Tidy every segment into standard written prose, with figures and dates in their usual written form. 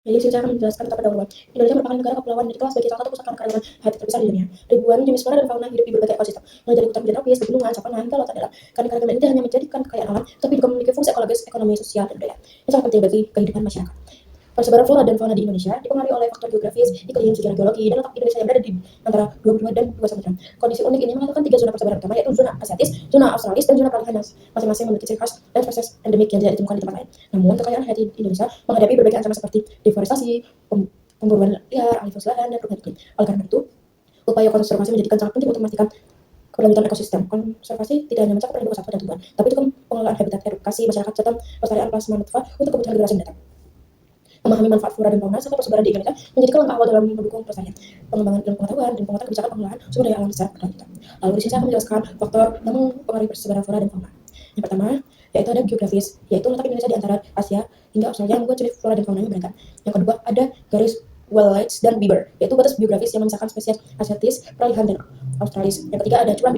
Jadi sini saya akan menjelaskan tentang pendahuluan. Indonesia merupakan negara kepulauan yang dikenal sebagai salah satu pusat keanekaragaman hayati terbesar di dunia. Ribuan jenis flora dan fauna hidup di berbagai ekosistem, mulai dari hutan hujan tropis, pegunungan, savana, hingga lautan dalam. Keanekaragaman ini tidak hanya menjadikan kekayaan alam, tapi juga memiliki fungsi ekologis, ekonomi, sosial, dan budaya yang sangat penting bagi kehidupan masyarakat. Persebaran flora dan fauna di Indonesia dipengaruhi oleh faktor geografis, iklim, sejarah geologi, dan letak Indonesia yang berada di antara 22 dan 2 samudera. Kondisi unik ini mengatakan 3 zona persebaran utama, yaitu zona Asiatis, zona Australis, dan zona peralihan yang masing-masing memiliki ciri khas dan spesies endemik yang tidak ditemukan di tempat lain. Namun, kekayaan hayati Indonesia menghadapi berbagai ancaman seperti deforestasi, pemburuan liar, alih fungsi lahan, dan perubahan iklim. Oleh karena itu, upaya konservasi menjadikan sangat penting untuk memastikan keberlanjutan ekosistem. Konservasi tidak hanya mencakup perlindungan satwa dan tumbuhan, tapi juga pengelolaan habitat, edukasi masyarakat, serta pelestarian plasma untuk kebutuhan generasi mendatang. Memahami manfaat flora dan fauna serta persebaran di Indonesia menjadi langkah awal dalam mendukung pelestarian, pengembangan ilmu pengetahuan, dan penguatan kebijakan pengelolaan sumber daya alam secara berkelanjutan. Lalu di sini saya akan menjelaskan faktor yang mempengaruhi persebaran flora dan fauna. Yang pertama, yaitu ada geografis, yaitu letak Indonesia di antara Asia hingga Australia yang membuat jenis flora dan faunanya beragam. Yang kedua, ada garis Walleyes dan Bieber, yaitu batas geografis yang memisahkan spesies Asiatis, peralihan, dan Australis. Yang ketiga, ada curah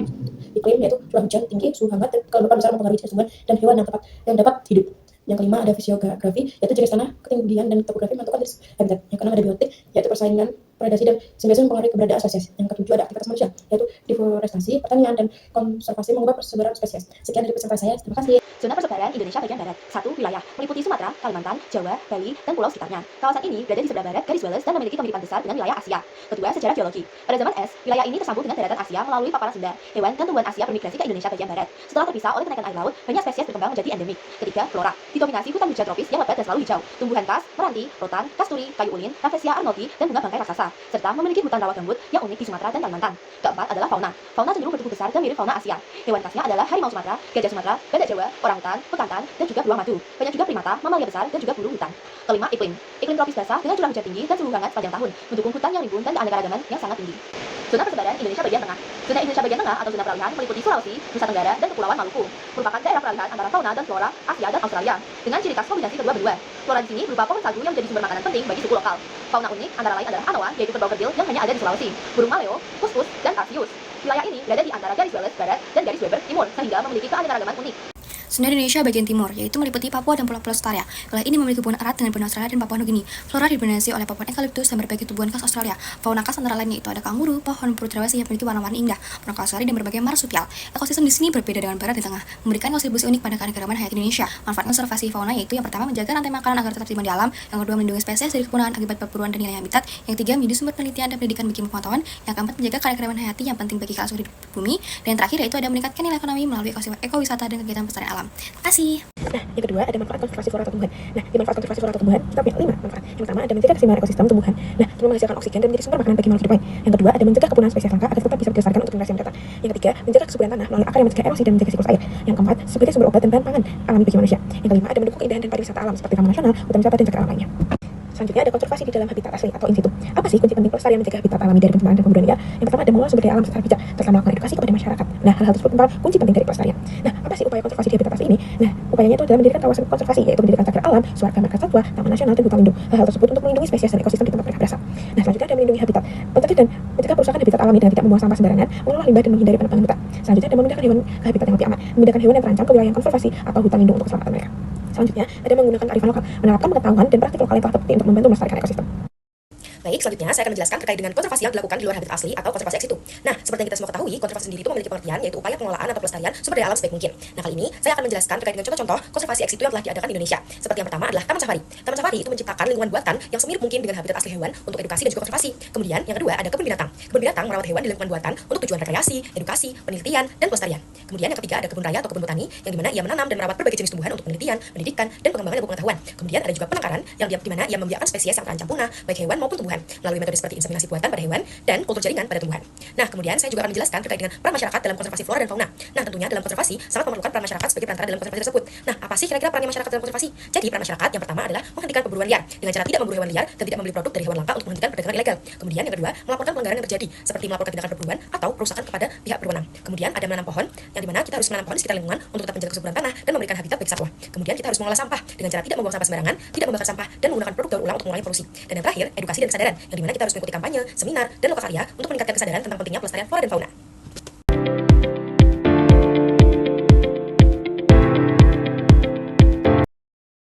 iklim, yaitu curah hujan tinggi, suhu hangat, dan kelembapan besar mempengaruhi jenis tumbuhan dan hewan yang dapat hidup. Yang kelima ada fisiografi, yaitu jenis tanah, ketinggian, dan topografi menentukan jenis habitat. Yang keenam ada biotik, yaitu persaingan, predasi, dan simbiosis mempengaruhi keberadaan spesies. Yang ketujuh ada aktivitas manusia, yaitu deforestasi, pertanian, dan konservasi mengubah persebaran spesies. Sekian dari presentasi saya, terima kasih. Zona persebaran Indonesia bagian barat. 1. Wilayah meliputi Sumatera, Kalimantan, Jawa, Bali, dan pulau sekitarnya. Kawasan ini berada di sebelah barat garis Wallace dan memiliki kemiripan besar dengan wilayah Asia. Kedua, sejarah geologi. Pada zaman es, wilayah ini tersambung dengan daratan Asia melalui paparan Sunda. Hewan dan tumbuhan Asia bermigrasi ke Indonesia bagian barat. Setelah terpisah oleh kenaikan air laut, banyak spesies berkembang menjadi endemik. Ketiga, flora. Didominasi hutan hujan tropis yang lebat dan selalu hijau. Tumbuhan khas, meranti, rotan, kasturi, kayu ulin, rafflesia arnoldi, dan bunga bangkai raksasa. Serta memiliki hutan rawa gambut yang unik di Sumatera dan Kalimantan. Keempat adalah fauna. Fauna cenderung bertubuh besar dan mirip fauna Asia. Hewan khasnya adalah harimau Sumatera, gajah Sumatera, badak Jawa, orangutan, bekantan, dan juga beruang madu. Banyak juga primata, mamalia besar, dan juga burung hutan. Kelima, iklim. Iklim tropis basah dengan curah hujan tinggi dan suhu hangat sepanjang tahun, mendukung hutan yang rimbun dan keanekaragaman yang sangat tinggi. Zona persebaran Indonesia bagian tengah. Zona Indonesia bagian tengah atau zona peralihan meliputi Sulawesi, Nusa Tenggara, dan Kepulauan Maluku. Merupakan daerah peralihan antara fauna dan flora Asia dan Australia, dengan ciri khas kombinasi kedua benua. Flora di sini berupa pohon salju yang menjadi sumber makanan penting bagi suku lokal. Fauna unik antara lain adalah anoa, yaitu kerbau kerdil yang hanya ada di Sulawesi, burung maleo, kuskus, dan tarsius. Wilayah ini berada di antara garis Wallace barat dan garis Weber timur, sehingga memiliki keanekaragaman unik. Zona Indonesia bagian timur, yaitu meliputi Papua dan Pulau-Pulau Australia. Wilayah ini memiliki hubungan erat dengan benua Australia dan Papua Nugini. Flora didominasi oleh pohon eukaliptus dan berbagai tumbuhan khas Australia. Fauna khas antara lain yaitu ada kanguru, pohon purutrawasi yang memiliki warna-warni indah, perangkap sari, dan berbagai marsupial. Ekosistem di sini berbeda dengan barat dan tengah, memberikan kontribusi unik pada keanekaragaman hayati Indonesia. Manfaat konservasi fauna yaitu yang pertama menjaga rantai makanan agar tetap seimbang di alam, yang kedua melindungi spesies dari kepunahan akibat perburuan dan hilangnya habitat, yang ketiga menjadi sumber penelitian dan pendidikan bagi pengetahuan, yang keempat menjaga keanekaragaman hayati yang penting bagi keanekaragaman di bumi, dan yang terakhir yaitu ada meningkatkan nilai ekonomi melalui ekowisata dan kegiatan pelestarian alam. Terima kasih. Nah, yang kedua ada manfaat konservasi flora atau tumbuhan. Nah, di manfaat konservasi flora atau tumbuhan kita punya 5 manfaat. Yang pertama ada mencegah keseimbangan ekosistem tumbuhan. Nah, untuk menghasilkan oksigen dan menjadi sumber makanan bagi makhluk hidup lain. Yang kedua ada mencegah kepunahan spesies langka agar tetap bisa dilestarikan untuk generasi mendatang. Yang ketiga mencegah kesuburan tanah melalui akar yang mencegah erosi dan menjaga siklus air. Yang keempat sebagai sumber obat dan bahan pangan alami bagi manusia. Yang kelima ada mendukung keindahan dan pariwisata alam seperti taman nasional, hutan wisata, dan cagar alam lainnya. Selanjutnya ada konservasi di dalam habitat asli atau in situ. Apa sih kunci penting pelestarian mencegah habitat alami dari pencemaran dan pemburuan liar? Yang pertama ada mengelola sumber daya alam secara bijak serta melakukan edukasi kepada masyarakat. Nah, hal-hal tersebut merupakan kunci penting dari pelestarian. Nah, apa sih upaya konservasi di habitat asli ini? Nah, upayanya itu adalah mendirikan kawasan konservasi, yaitu mendirikan cagar alam, suaka marga satwa, taman nasional, dan hutan lindung. Hal tersebut untuk melindungi spesies dan ekosistem di tempat mereka berasal. Nah, selanjutnya ada melindungi habitat, mencegah dan mencegah perusakan habitat alami dengan tidak membuang sampah sembarangan, mengelola limbah dan menghindari penebangan hutan. Selanjutnya ada memindahkan hewan ke habitat yang lebih aman, memindahkan hewan yang terancam ke wilayah yang konservasi atau hutan lindung untuk keselamatan mereka. Selanjutnya ada menggunakan kearifan lokal, menerapkan pengetahuan dan praktik lokal yang telah terbukti untuk membantu melestarikan ekosistem. Baik, selanjutnya saya akan menjelaskan terkait dengan konservasi yang dilakukan di luar habitat asli atau konservasi ex situ. Nah, seperti yang kita semua ketahui, konservasi sendiri itu memiliki pengertian yaitu upaya pengelolaan atau pelestarian sumber daya alam sebaik mungkin. Nah, kali ini saya akan menjelaskan terkait dengan contoh-contoh konservasi ex situ yang telah diadakan di Indonesia. Seperti yang pertama adalah Taman Safari. Taman Safari itu menciptakan lingkungan buatan yang semirip mungkin dengan habitat asli hewan untuk edukasi dan juga konservasi. Kemudian yang kedua ada kebun binatang. Kebun binatang merawat hewan di lingkungan buatan untuk tujuan rekreasi, edukasi, penelitian, dan pelestarian. Kemudian yang ketiga ada kebun raya atau kebun botani yang dimana ia menanam dan merawat berbagai jenis tumbuhan untuk penelitian, pendidikan, dan pengembangan ilmu pengetahuan. Kemudian ada juga penangkaran yang dimana ia membiarkan spesies yang terancam punah baik hewan maupun tumbuhan melalui metode seperti inseminasi buatan pada hewan dan kultur jaringan pada tumbuhan. Nah, kemudian saya juga akan menjelaskan terkait dengan peran masyarakat dalam konservasi flora dan fauna. Nah, tentunya dalam konservasi sangat memerlukan peran masyarakat sebagai perantara dalam konservasi tersebut. Nah, apa sih kira-kira peran masyarakat dalam konservasi? Jadi, peran masyarakat yang pertama adalah menghentikan perburuan liar dengan cara tidak memburu hewan liar dan tidak membeli produk dari hewan langka untuk menghentikan perdagangan ilegal. Kemudian yang kedua, melaporkan pelanggaran yang terjadi seperti melaporkan tindakan perburuan atau perusakan kepada pihak berwenang. Kemudian ada menanam pohon yang dimana kita harus menanam pohon di sekitar lingkungan untuk tetap menjaga kesuburan tanah dan memberikan habitat bagi satwa. Kemudian kita harus mengolah sampah dengan cara tidak membuang sampah sembarangan, tidak membakar sampah dan menggunakan produk daur ulang untuk mengurangi polusi. Dan yang terakhir, edukasi dan kesadaran yang dimana kita harus mengikuti kampanye, seminar, dan lokal karya untuk meningkatkan kesadaran tentang pentingnya pelestarian flora dan fauna.